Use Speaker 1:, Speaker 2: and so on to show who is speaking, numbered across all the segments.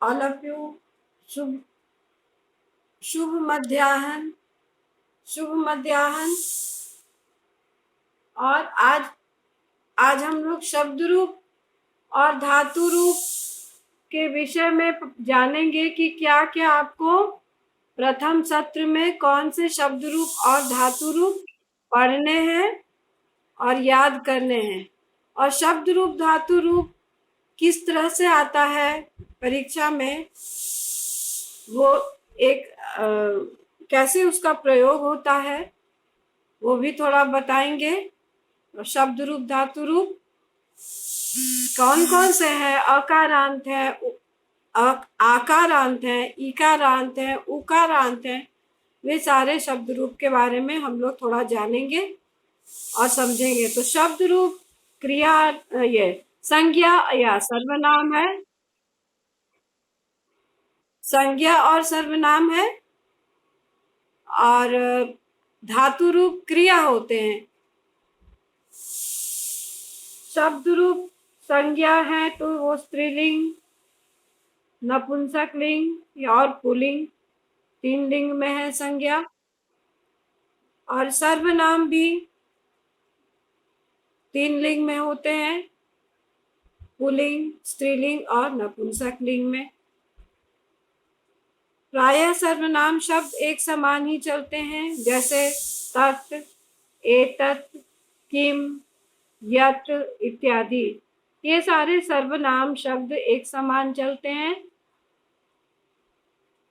Speaker 1: All of you. शुभ शुभ मध्याह्न। शुभ मध्याह्न। और आज हम लोग शब्द रूप और धातु रूप के विषय में जानेंगे कि क्या क्या आपको प्रथम सत्र में कौन से शब्द रूप और धातु रूप पढ़ने हैं और याद करने हैं, और शब्द रूप धातु रूप किस तरह से आता है परीक्षा में, वो एक कैसे उसका प्रयोग होता है वो भी थोड़ा बताएंगे। और शब्द रूप धातु रूप कौन कौन से हैं, अकारांत है, आकारांत है, इकारांत है, उकारांत है, वे सारे शब्द रूप के बारे में हम लोग थोड़ा जानेंगे और समझेंगे। तो शब्द रूप क्रिया ये संज्ञा या सर्वनाम है, संज्ञा और सर्वनाम है, और धातु रूप क्रिया होते हैं। शब्द रूप संज्ञा है तो वो स्त्रीलिंग, नपुंसक लिंग और पुल्लिंग, 3 लिंग में है संज्ञा। और सर्वनाम भी 3 लिंग में होते हैं, पुल्लिंग, स्त्रीलिंग और नपुंसक लिंग में। प्रायः सर्वनाम शब्द एक समान ही चलते हैं, जैसे तत्, एतत्, किम, यत् इत्यादि। ये सारे सर्वनाम शब्द एक समान चलते हैं।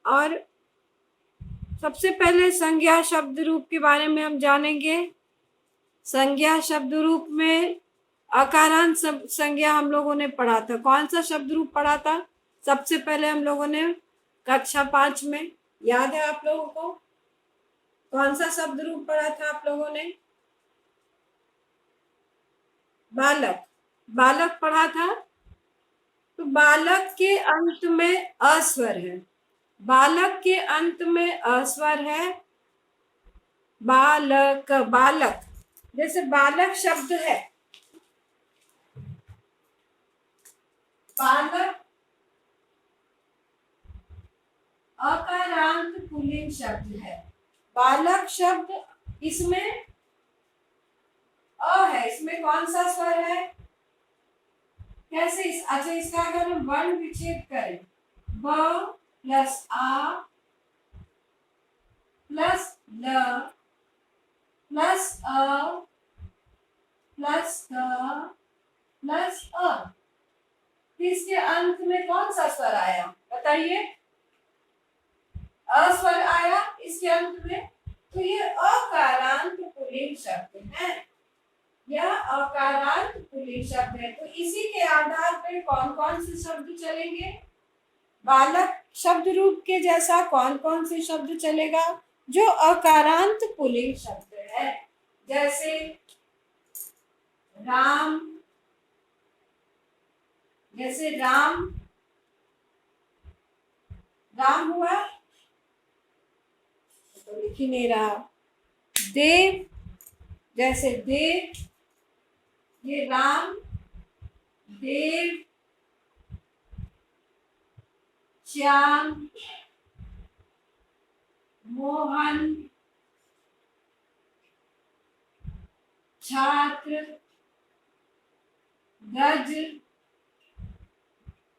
Speaker 1: और सबसे पहले संज्ञा शब्द रूप के बारे में हम जानेंगे। संज्ञा शब्द रूप में अकारांत संज्ञा हम लोगों ने पढ़ा था। कौन सा शब्द रूप पढ़ा था सबसे पहले हम लोगों ने कक्षा 5 में, याद है आप लोगों को? कौन सा शब्द रूप पढ़ा था आप लोगों ने? बालक। बालक पढ़ा था। तो बालक के अंत में अस्वर है, बालक के अंत में अस्वर है। बालक, बालक, जैसे बालक शब्द है, बालक अकारांत पुल्लिंग शब्द है। बालक शब्द, इसमें अ है, इसमें कौन सा स्वर है? कैसे अच्छा, इसका अगर हम वर्ण विच्छेद करें, ब प्लस आ प्लस ल प्लस अ प्लस क प्लस अ, इसके अंत में कौन सा स्वर आया बताइए? अस्वर आया इसके अंत में। तो ये अकारांत पुल्लिंग शब्द है, यह अकारांत पुल्लिंग शब्द है। तो इसी के आधार पर कौन कौन से शब्द चलेंगे? बालक शब्द रूप के जैसा कौन कौन से शब्द चलेगा जो अकारांत पुल्लिंग शब्द है? जैसे राम, जैसे राम, राम हुआ तो लिख ही नहीं रहा। देव, जैसे देव, ये राम, देव, श्याम, मोहन, छात्र, गज,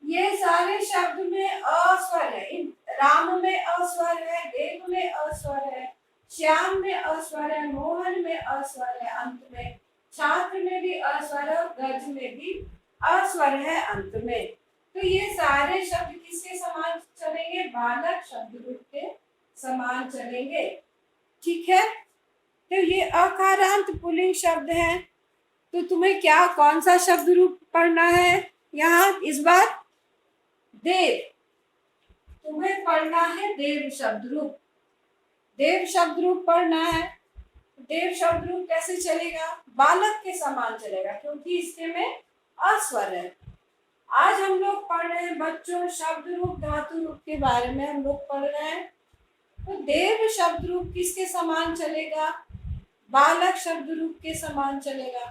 Speaker 1: ये सारे शब्द में अस्वर है। राम में अस्वर है, देव में अस्वर है, श्याम में अस्वर है, मोहन में अस्वर है, अंत में छात्र में भी अस्वर है और गज में भी अस्वर है अंत में। तो ये सारे शब्द किसके समान चलेंगे? बालक शब्द रूप के समान चलेंगे। ठीक है, तो ये अकारांत पुल्लिंग शब्द है। तो तुम्हें क्या कौन सा शब्द रूप पढ़ना है यहाँ इस बार? देव। तुम्हें पढ़ना है देव शब्द रूप, देव शब्द रूप पढ़ना है। देव शब्द रूप कैसे चलेगा? बालक के समान चलेगा, क्योंकि इसके में अस्वर है। आज हम लोग पढ़ रहे हैं बच्चों शब्द रूप धातु रूप के बारे में हम लोग पढ़ रहे हैं। तो देव शब्द रूप किसके समान चलेगा? बालक शब्द रूप के समान चलेगा,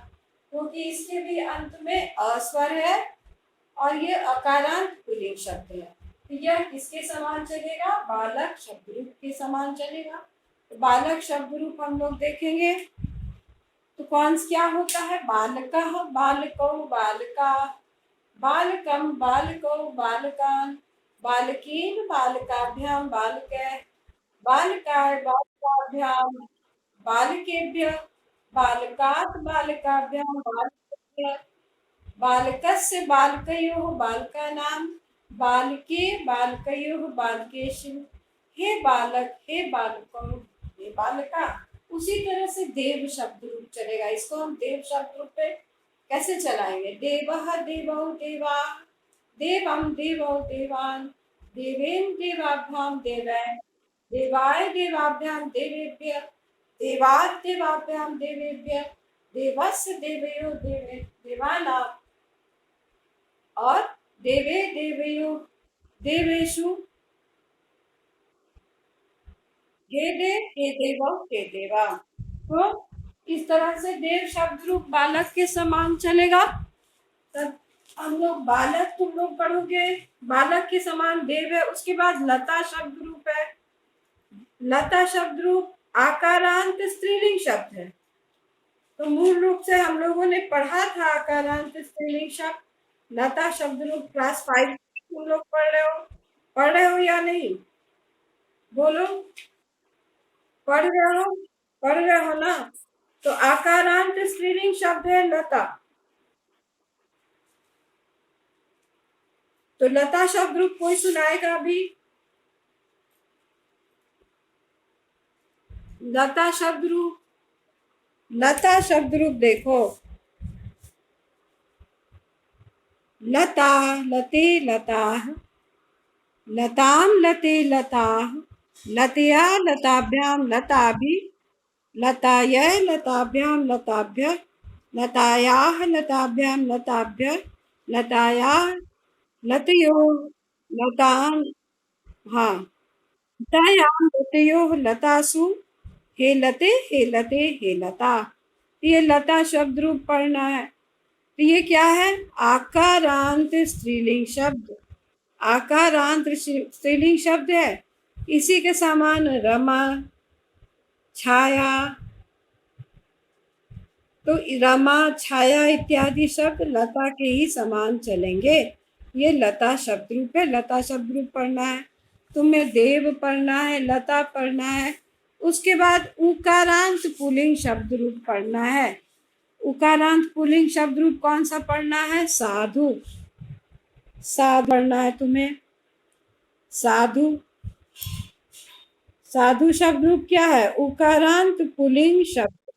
Speaker 1: क्योंकि इसके भी अंत में अस्वर है और ये अकारांत पुल्लिंग शब्द है। तो यह किसके समान चलेगा? बालक शब्द रूप के समान चलेगा। तो बालक शब्द रूप हम लोग देखेंगे तो कौन क्या होता है? बालकः बालकौ बालका, बालकम बालकौ बालकान, बालकेन बालकाभ्यां बालकैः, बालकाय बालकाभ्यां बालकेभ्यः, बालकात् बालकाभ्यां बालकेभ्यः, बालकस्य बालकयोः बालकानां, बालके बालकयोः बालकेषु, हे बालक हे बालकों हे बालका। उसी तरह से देव शब्द रूप चलेगा। इसको हम देव शब्द रूप पे कैसे चलाएंगे? देवः देवौ देवाः, देवं देवौ देवान्, देवेन देवाभ्यां देवैः, देवाय देवाभ्यां देवेभ्यः, देवात् देवाभ्यां देवेभ्यः, देवस्य देवयो देवानां और देवे देवयो देवेषु, हे देव हे देवौ हे देवा। तो इस तरह से देव शब्द रूप बालक के समान चलेगा। तब हम लोग बालक तुम लोग पढ़ोगे, बालक के समान देव है। उसके बाद लता शब्द रूप है। लता शब्द रूप आकारांत स्त्रीलिंग शब्द है। तो मूल रूप से हम लोगों ने पढ़ा था आकारांत स्त्रीलिंग शब्द। लता शब्द रूप क्लास 5 तुम लोग पढ़ रहे हो या नहीं? बोलो, पढ़ रहे हो ना? तो आकारांत स्त्रीलिंग शब्द है लता। तो लता शब्द रूप कोई सुनाएगा अभी? लता शब्द रूप, लता शब्द रूप देखो, लता लते लताः, लतां लते लताः, लतया लताभ्यां लताभिः, लतायै लताभ्यां लताभ्यः, लतायाः लताभ्यां लताभ्यः, लतायाः लतयोः लतां, हाँ, लतायां लतयोः लतासु, हे लते हे लते हे लता। ये लता शब्द रूप पढ़ना है। तो ये क्या है? आकारांत स्त्रीलिंग शब्द। आकारांत स्त्रीलिंग शब्द है। इसी के समान रमा, छाया, तो रमा छाया इत्यादि शब्द लता के ही समान चलेंगे। ये लता शब्द रूप है। लता शब्द रूप पढ़ना है तुम्हें, देव पढ़ना है, लता पढ़ना है। उसके बाद उकारांत पुल्लिंग शब्द रूप पढ़ना है। उकारांत पुल्लिंग शब्द रूप कौन सा पढ़ना है? साधु। साधु पढ़ना है तुम्हें, साधु। साधु शब्द रूप क्या है? उकारांत पुल्लिंग शब्द।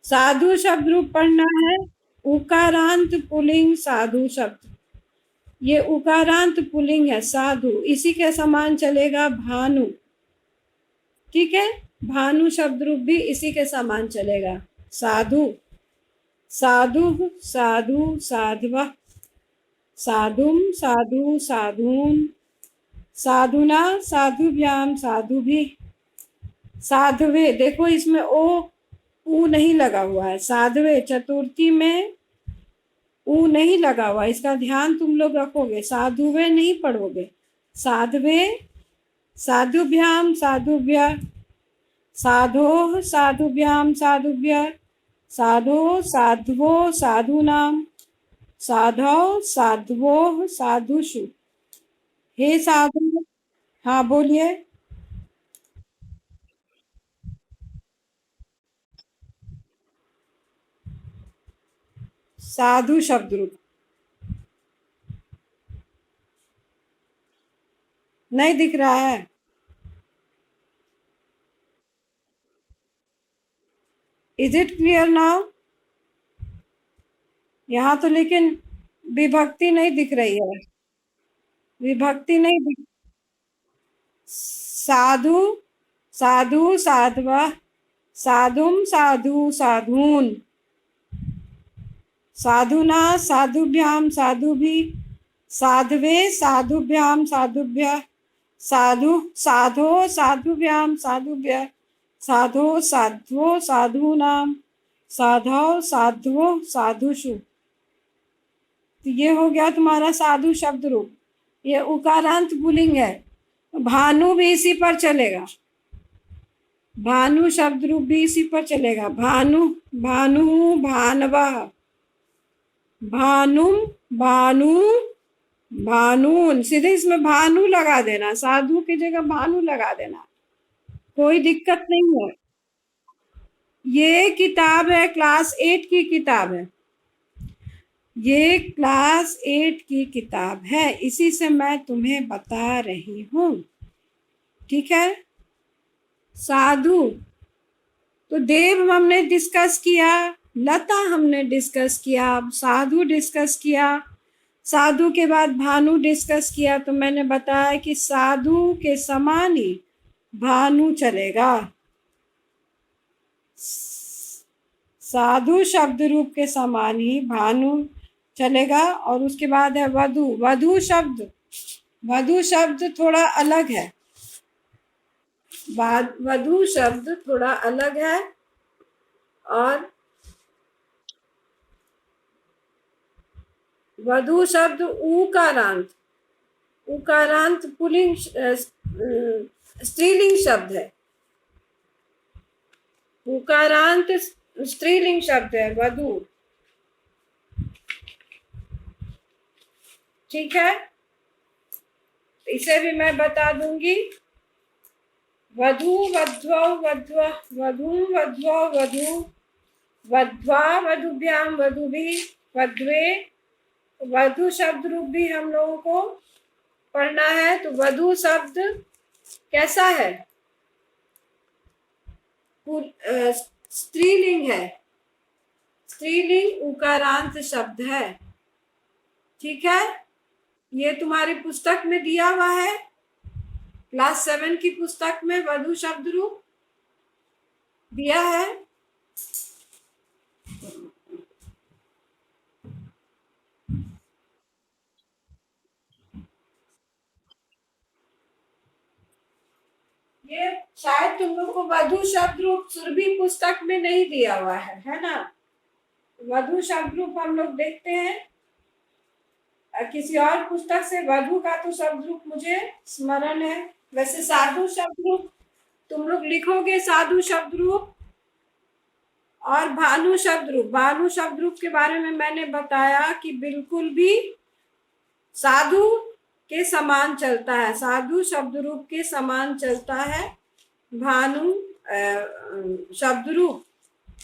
Speaker 1: साधु शब्द रूप पढ़ना है उकारांत पुल्लिंग साधु शब्द। ये उकारांत पुल्लिंग है साधु। इसी के समान चलेगा भानु। ठीक है, भानु शब्द रूप भी इसी के समान चलेगा। साधु, साधु साधु साधवः, साधुम साधु साधून, साधुना साधुभ्याम साधुभिः, साधवे। देखो इसमें ऊ नहीं लगा हुआ है। साधवे चतुर्थी में ऊ नहीं लगा हुआ, इसका ध्यान तुम लोग रखोगे। साधुवे नहीं पढ़ोगे। साधवे, साधुभ्याम साधुभ्यः, साधोः साधुभ्याम साधुभ्यः, साधो साध्वो साधूनां, साधौ साध्वोः साधुषु, हे साधु। हाँ बोलिए। साधु शब्द रूप नहीं दिख रहा है? Is it clear now? यहाँ तो लेकिन विभक्ति नहीं दिख रही है। विभक्ति नहीं दिख। साधु, साधु साध्वः, साधुम साधु साधून, साधुना साधुभ्याम साधुभिः, साध्वे साधुभ्याम साधुभ्यः, साधु साधो साधुभ्याम साधुभ्यः, साधो साध्वो साधूनां, साधौ साध्वो साधुषु। तो ये हो गया तुम्हारा साधु शब्द रूप। ये उकारांत पुल्लिंग है। भानु भी इसी पर चलेगा, भानु शब्द रूप भी इसी पर चलेगा। भानु, भानु, भानवा, भानुम, भानु, भानून, सीधे इसमें भानु लगा देना, साधु की जगह भानु लगा देना, कोई दिक्कत नहीं है। ये किताब है, क्लास 8 की किताब है, ये क्लास 8 की किताब है, इसी से मैं तुम्हें बता रही हूँ, ठीक है। साधु तो देव हमने डिस्कस किया, लता हमने डिस्कस किया, साधु डिस्कस किया, साधु के बाद भानु डिस्कस किया। तो मैंने बताया कि साधु के समान ही भानु चलेगा, साधु शब्द रूप के समान ही भानु चलेगा। और उसके बाद है वधु। वधु शब्द, वधु शब्द थोड़ा अलग है, वधु शब्द थोड़ा अलग है। और वधु शब्द उकारांत, उकारांत पुल्लिंग स्त्रीलिंग शब्द है, उकारांत स्त्रीलिंग शब्द है वधु, ठीक है। इसे भी मैं बता दूंगी। वधु, वध्वौ, वध्व, वधू, वध्वौ, वधू, वध्वा, वधुभ्याम, वधुभिः, वध्वे। वधु शब्द रूप भी हम लोगों को पढ़ना है। तो वधु शब्द कैसा है? स्त्रीलिंग है, स्त्रीलिंग उकारांत शब्द है, ठीक है। ये तुम्हारी पुस्तक में दिया हुआ है, क्लास 7 की पुस्तक में वधु शब्द रूप दिया है। ये शायद तुम लोग को वधु शब्द रूप सुरभि पुस्तक में नहीं दिया हुआ है ना। वधु शब्द रूप हम लोग देखते हैं किसी और पुस्तक से। वधु का तो शब्द रूप मुझे स्मरण है। वैसे साधु शब्द रूप तुम लोग लिखोगे, साधु शब्द रूप और भानु शब्द रूप। भानु शब्द रूप के बारे में मैंने बताया कि बिल्कुल भी साधु के समान चलता है, साधु शब्द रूप के समान चलता है भानु शब्द रूप,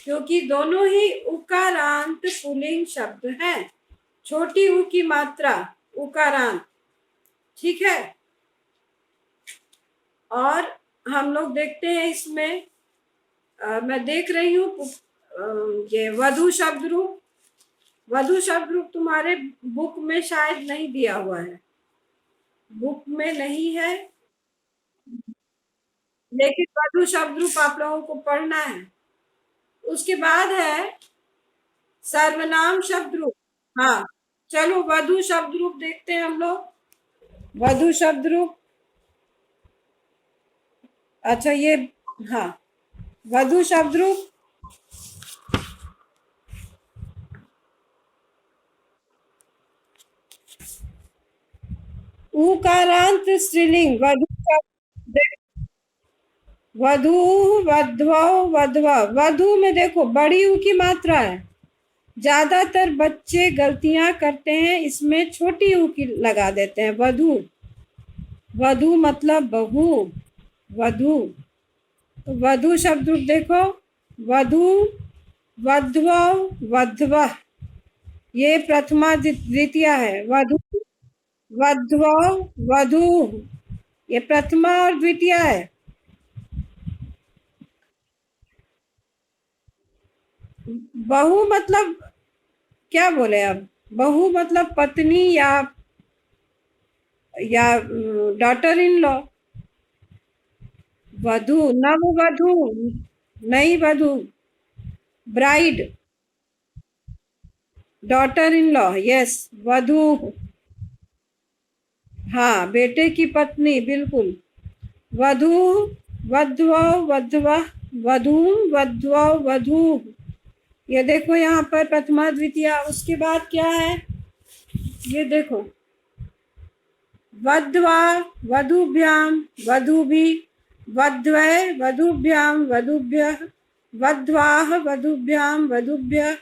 Speaker 1: क्योंकि दोनों ही उकारांत पुल्लिंग शब्द हैं, छोटी उ की मात्रा उकारांत, ठीक है। और हम लोग देखते हैं इसमें मैं देख रही हूँ ये वधु शब्द रूप। वधु शब्द रूप तुम्हारे बुक में शायद नहीं दिया हुआ है, बुक में नहीं है, लेकिन वधु शब्द रूप आप लोगों को पढ़ना है। उसके बाद है सर्वनाम शब्द रूप। हाँ चलो वधु शब्द रूप देखते हैं हम लोग। वधु शब्द रूप, अच्छा ये, हाँ वधु शब्द रूप उकारांत स्त्रीलिंग। वधु वधु, वध्वौ, वध्वा। वधु में देखो बड़ी ऊ की मात्रा है, ज्यादातर बच्चे गलतियां करते हैं, इसमें छोटी ऊ की लगा देते हैं। वधु, वधु मतलब बहू, वधु। तो वधु शब्द रूप देखो, वधु, वध्वौ, वध्वा, ये प्रथमा द्वितीया है। वधु, वध्वौ, वधू, ये प्रथमा और द्वितीया है। बहू मतलब क्या बोले अब? बहू मतलब पत्नी या डॉटर इन लॉ। वधू, नव वधू, नई वधू, bride, daughter in law, yes वधू, हाँ बेटे की पत्नी, बिल्कुल। वधू, वध्वौ, वध्वा, वधू, वध्वौ, वधू, ये देखो यहाँ पर प्रथमा द्वितीया। उसके बाद क्या है ये देखो, वध्वा वधूभ्यां वधूभि, वध्वै वधूभ्यां वधूभ्यः, वध्वाः वधूभ्यां वधूभ्यः,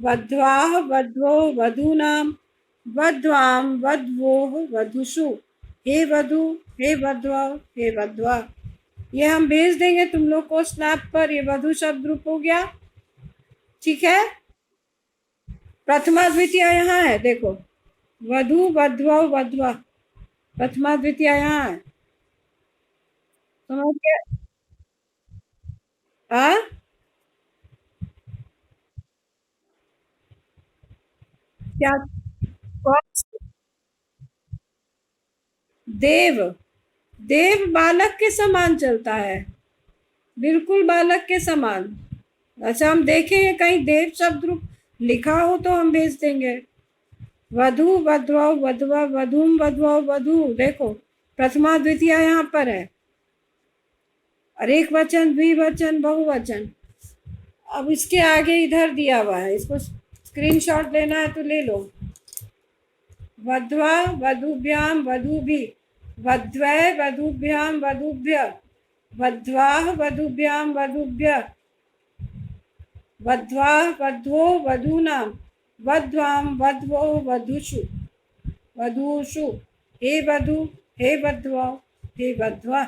Speaker 1: वध्वाः वध्वो वधूनां, वध्वां वध्वोः वधूषु। हे वधू, हे वध्वा, हे वध्वा। ये हम भेज देंगे तुम लोग को स्नैप पर। ये वधू शब्द रूप हो गया, ठीक है। प्रथमा द्वितीय यहाँ है, देखो, वधू वध्वा वध्वा, प्रथमा द्वितीय यहाँ है, समझ गए? हाँ, क्या? देव, देव बालक के समान चलता है, बिल्कुल बालक के समान। अच्छा, हम देखेंगे कहीं देव शब्द रूप लिखा हो तो हम भेज देंगे। वधु वध्वा वध्वा वधूम वध्वा वधू, देखो प्रथमा द्वितीय यहाँ पर है, और एक वचन, द्विवचन, बहुवचन। अब इसके आगे इधर दिया हुआ है, इसको स्क्रीनशॉट लेना है तो ले लो। वध्वा वधूभ्यां वधूभि, वध्वै वधूभ्यां वधूभ्य, वध्वाः वधूभ्यां वधूभ्य, वध्वाः वध्वो वधूनां, वध्वां वध्वो वधूषु, वधूषु। हे वधू, हे वध्वा, हे वध्वा।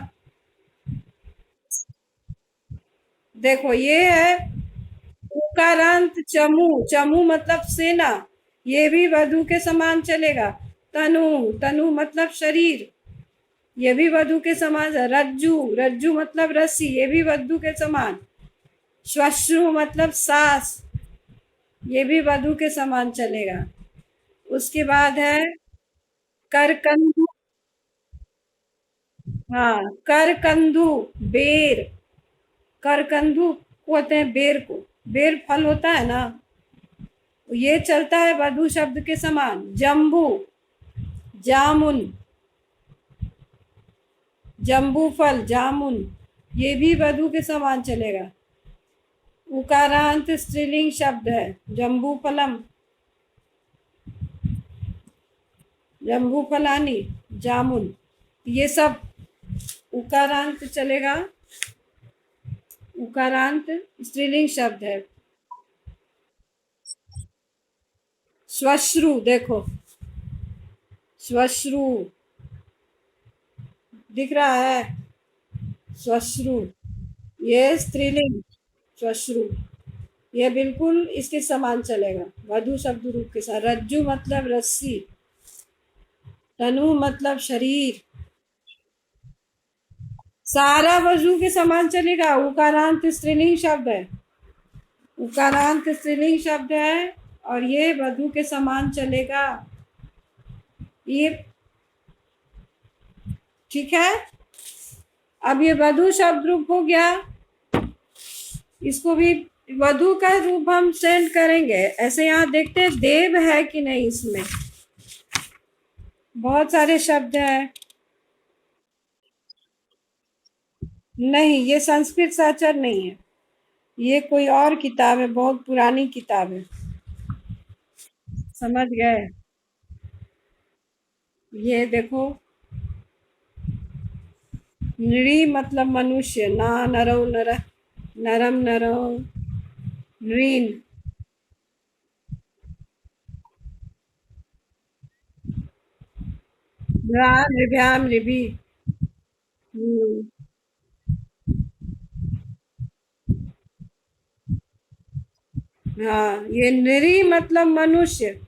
Speaker 1: देखो ये है उकारांत चमू, चमू मतलब सेना, ये भी वधू के समान चलेगा। तनु, तनु मतलब शरीर, ये भी वधू के समान। रज्जू, रज्जू मतलब रस्सी, ये भी वधू के समान। श्वश्रु मतलब सास, ये भी वधू के समान चलेगा। उसके बाद है करकंदू, हाँ करकंदू, बेर, करकंदू कहते हैं बेर को, बेर फल होता है ना, ये चलता है वधू शब्द के समान। जम्बू, जामुन, जम्बू फल, जामुन, ये भी वधू के समान चलेगा। उकारांत स्त्रीलिंग शब्द है, जम्बू फलम, जम्बू फलानी, जामुन, ये सब उकारांत चलेगा, उकारांत स्त्रीलिंग शब्द है। श्वश्रु, देखो श्वश्रु दिख रहा है, श्वश्रु, ये स्त्रीलिंग श्वश्रु, ये बिल्कुल इसके समान चलेगा वधू शब्द रूप के साथ। रज्जू मतलब रस्सी, तनु मतलब शरीर, सारा वधू के समान चलेगा। उकारांत स्त्रीलिंग शब्द है, उकारांत स्त्रीलिंग शब्द है, और ये वधू के समान चलेगा, ये ठीक है। अब ये वधू शब्द रूप हो गया, इसको भी वधू का रूप हम सेंड करेंगे। ऐसे यहाँ देखते हैं देव है कि नहीं, इसमें बहुत सारे शब्द हैं। नहीं, ये संस्कृत साचर नहीं है, ये कोई और किताब है, बहुत पुरानी किताब है, समझ गए? ये देखो, नृ मतलब मनुष्य, ना नरो नर, नरम नरो, नृन, नृभ्याम नृभि। हम्म, हाँ, ये नृ मतलब मनुष्य,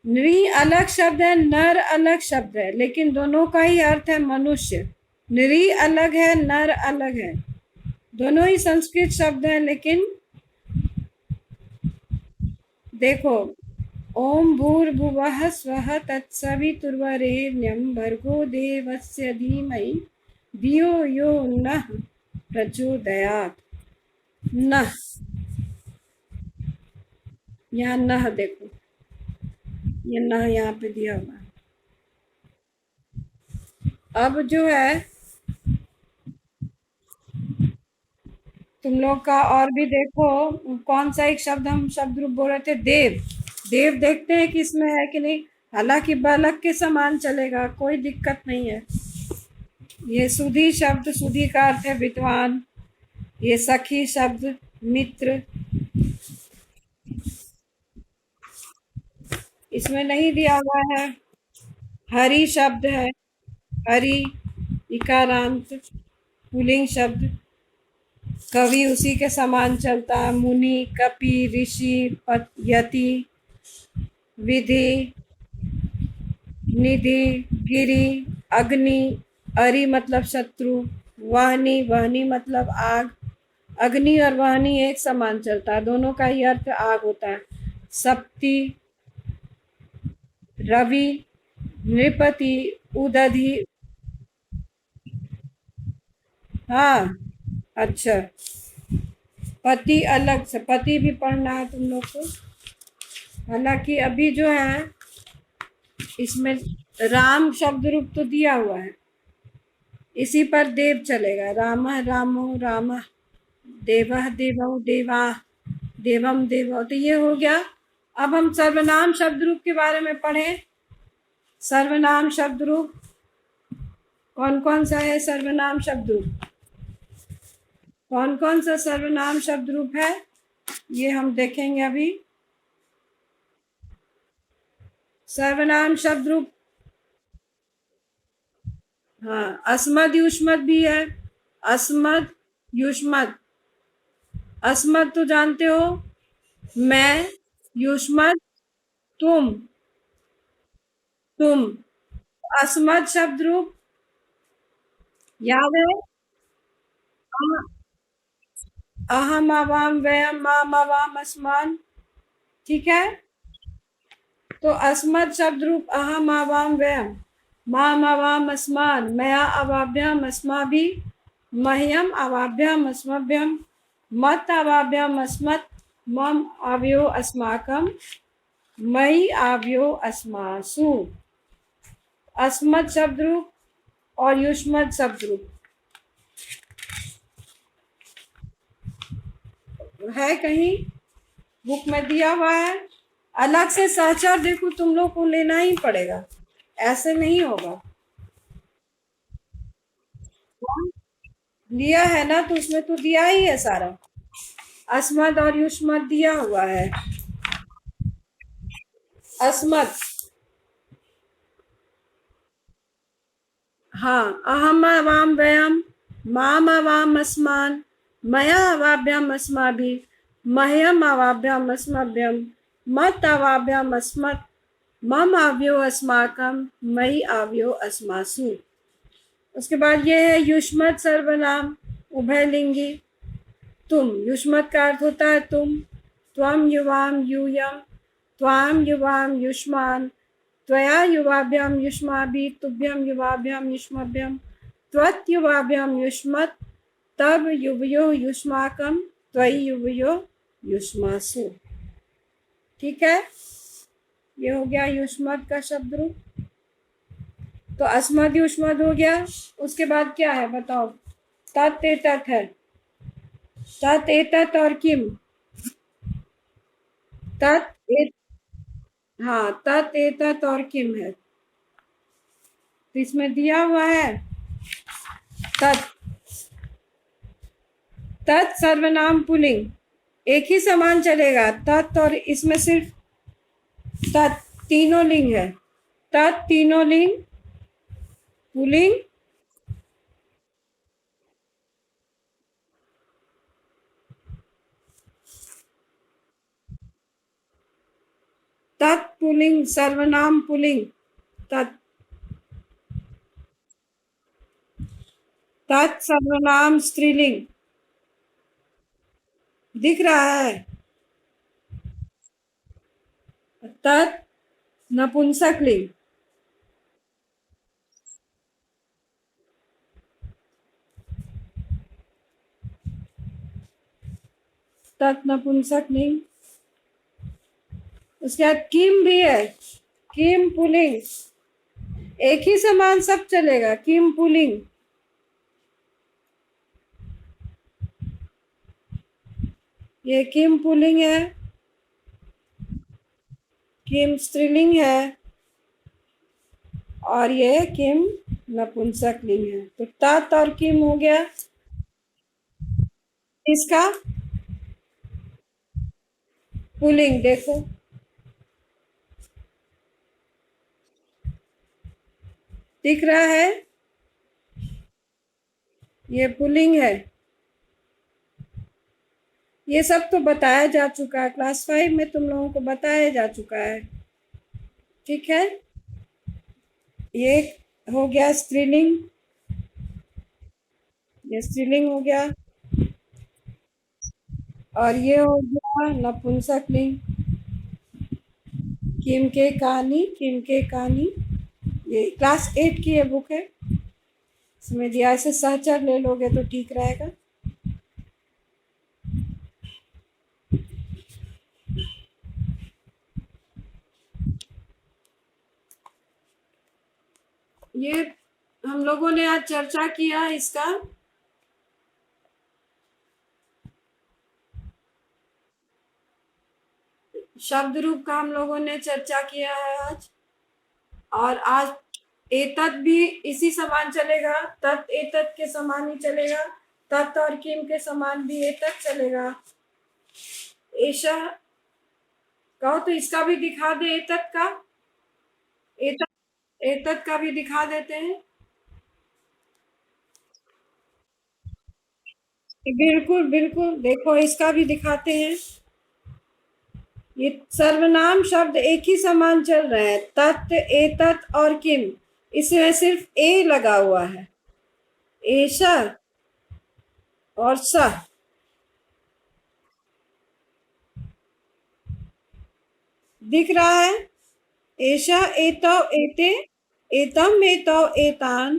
Speaker 1: नृ अलग शब्द है, नर अलग शब्द है, लेकिन दोनों का ही अर्थ है मनुष्य। नृ अलग है, नर अलग है, दोनों ही संस्कृत शब्द हैं, लेकिन देखो, ओम भूर्भुवः स्वः तत्सवितुर्वरेण्यं भर्गो देवस्य धीमहि धियो यो नः प्रचोदयात्। नः, यहाँ नः देखो, ये नः यहाँ पे दिया हुआ है। अब जो है तुम लोग का और भी देखो, कौन सा एक शब्द हम शब्द रूप बोल रहे थे, देव। देव देखते हैं कि इसमें है कि नहीं। हालांकि बालक के समान चलेगा, कोई दिक्कत नहीं है। ये सुधी शब्द, सुधी का अर्थ है विद्वान। ये सखी शब्द मित्र, इसमें नहीं दिया हुआ है। हरि शब्द है, हरि इकारांत पुल्लिंग शब्द, कवि उसी के समान चलता है। मुनि, कपि, ऋषि, यति, विधि, निधि, गिरि, अग्नि। अरि मतलब शत्रु, वाहनी, वाहनी मतलब आग। अग्नि और वाहनी एक समान चलता है, दोनों का ही अर्थ आग होता है। सप्ति, रवि, नृपति, उदधि। हाँ, अच्छा। पति अलग से, पति भी पढ़ना है तुम लोग को। हालांकि अभी जो है इसमें राम शब्द रूप तो दिया हुआ है, इसी पर देव चलेगा। राम रामो राम, देव देवौ देवा, देवम देवौ। तो ये हो गया। अब हम सर्वनाम शब्द रूप के बारे में पढ़ें। सर्वनाम शब्द रूप कौन कौन सा है? सर्वनाम शब्द रूप कौन कौन सा सर्वनाम शब्द रूप है, ये हम देखेंगे अभी। सर्वनाम शब्द रूप, हाँ, अस्मद युष्मद भी है। अस्मद युष्मद, अस्मद तो जानते हो, मैं, युष्मद तुम, तुम। अस्मद शब्द रूप याद है? अहम, अवाम, वयम, माम, अवाम, अस्मान। ठीक है, तो अस्मद शब्द रूप अहम, अवाम, वयम, माम, अवाम, अस्मान, मया, अवाभ्याम, अस्माभि, मह्यम, अवाभ्याम, अस्मभ्यम, मत, अवाभ्याम, अस्मत्, मम, आवयो, अस्माकम, मयि, आवयो, अस्मासु। अस्मद शब्द रूप और युष्मद शब्द रूप है, कहीं बुक में दिया हुआ है। अलग से सहचर देखो तुम लोग को लेना ही पड़ेगा, ऐसे नहीं होगा। लिया है ना, तो उसमें तो दिया ही है सारा। अस्मद और युष्मद दिया हुआ है। अस्मद, हाँ, अहम, अवाम, वयम, माम, अवाम, अस्मान, मया, अवाभ्याम, अस्माभि, मह्यम, अवाभ्याम, अस्मभ्यम, मत, अवाभ्याम, अस्मत्, मम, आवयो, अस्माकम, मयि, आवयो, अस्मासु। उसके बाद ये है युष्मत सर्वनाम उभयलिंगी। तुम, युष्मत का अर्थ होता है तुम। त्वम, युवाम, यूयम, त्वाम, युवाम, युष्मान, त्वया, युवाभ्याम, युष्माभि, तुभ्यम, युवाभ्याम, युष्मभ्यम, त्वत्, युवाभ्याम, युष्मत्, तब, युवयो, युष्माकम, त्वयि, युवयो, युष्मासु। ठीक है, ये हो गया युष्मत का शब्द रूप। तो अस्मद युष्मद हो गया। उसके बाद क्या है बताओ? तत्, एतत् है। तत्, एतत् और किम। तत्, हाँ, तत्, एतत् और किम है, तो इसमें दिया हुआ है तत्। तत् सर्वनाम पुल्लिंग, एक ही समान चलेगा तत्, और इसमें सिर्फ तत् तीनों लिंग है। तत् तीनों लिंग पुल्लिंग, तत् पुल्लिंग, सर्वनाम पुल्लिंग तत्। तत् सर्वनाम स्त्रीलिंग, दिख रहा है? तत् नपुंसक लिंग, तत् नपुंसक लिंग। उसके बाद किम भी है, किम पुल्लिंग, एक ही समान सब चलेगा। किम पुल्लिंग, ये किम पुल्लिंग है, किम स्त्रीलिंग है, और ये किम नपुंसकलिंग है। तो तत् और किम हो गया इसका पुल्लिंग। देखो दिख रहा है, ये पुल्लिंग है। ये सब तो बताया जा चुका है, क्लास 5 में तुम लोगों को बताया जा चुका है। ठीक है, ये हो गया स्त्रीलिंग, ये स्त्रीलिंग हो गया। और ये हो गया नपुंसकलिंग, किम के कहानी, किम के कहानी। ये क्लास 8 की ये बुक है, इसमें दिया ऐसे सहचर ले लोगे तो ठीक रहेगा। ये हम लोगों ने आज चर्चा किया इसका। शब्द रूप का हम लोगों ने चर्चा किया है आज। और आज एतत् भी इसी समान चलेगा, तत् एतत् के समान ही चलेगा, तत् और किम के समान भी एतत् चलेगा। ऐसा कहो तो इसका भी दिखा दे, एतत् का, एतत् एतत् का भी दिखा देते हैं। बिल्कुल बिल्कुल, देखो इसका भी दिखाते हैं। ये सर्वनाम शब्द एक ही समान चल रहा है, तत् एतत् और किम। इसमें सिर्फ ए लगा हुआ है, एषा और स। दिख रहा है, एषा एतौ एते, एतम् एतौ एतान्,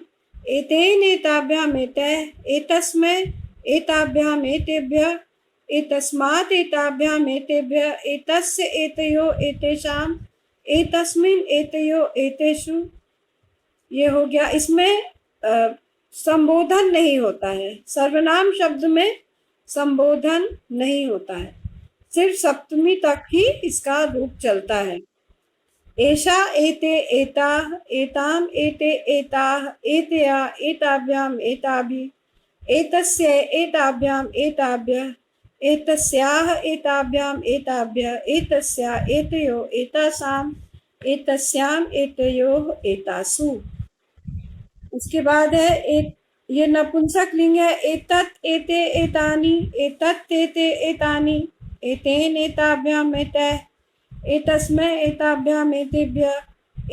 Speaker 1: एतेन एताभ्याम् एतैः, एतस्मै एताभ्याम् एतेभ्यः, एतस्मात् एताभ्याम् एतेभ्यः, एतस्य एतयोः एतेषाम्, एतस्मिन् एतयोः एतेषु। ये हो गया। इसमें संबोधन नहीं होता है, सर्वनाम शब्द में संबोधन नहीं होता है, सिर्फ सप्तमी तक ही इसका रूप चलता है। एषा एते एताः, एताम् एते एताः, एतया एताभ्याम् एताभिः, एतस्य एताभ्याम् एताभ्यः, एतस्याः एताभ्याम् एताभ्यः, एतस्या एतयोः एतासाम्, एतस्याम् एतयोः एतासु। उसके बाद है एक, ये नपुंसक लिंग है, एतत् एते एतानि, एतत् एते एतानि, एतेन एताभ्याम् एतैः, एतस्मै एताभ्याम् एतेभ्यः,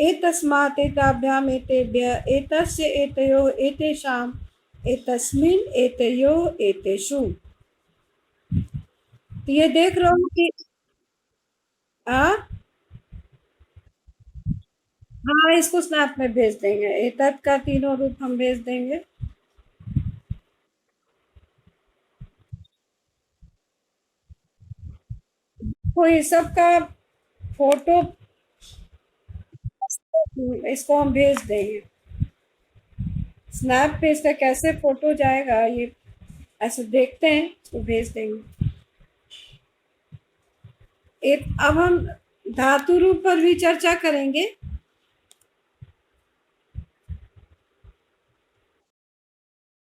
Speaker 1: एतस्मात् एताभ्याम् एतेभ्यः, एतस्य एतयोः एतेषाम्, एतस्मिन् एतयोः एतेषु। तो ये देख रहे हो कि हाँ, इसको स्नैप में भेज देंगे, एतत् का तीनों रूप हम भेज देंगे। कोई सबका फोटो इसको हम भेज देंगे। स्नैप पे इसका कैसे फोटो जाएगा ये ऐसे देखते हैं, तो भेज देंगे। एक अब हम धातु रूप पर भी चर्चा करेंगे।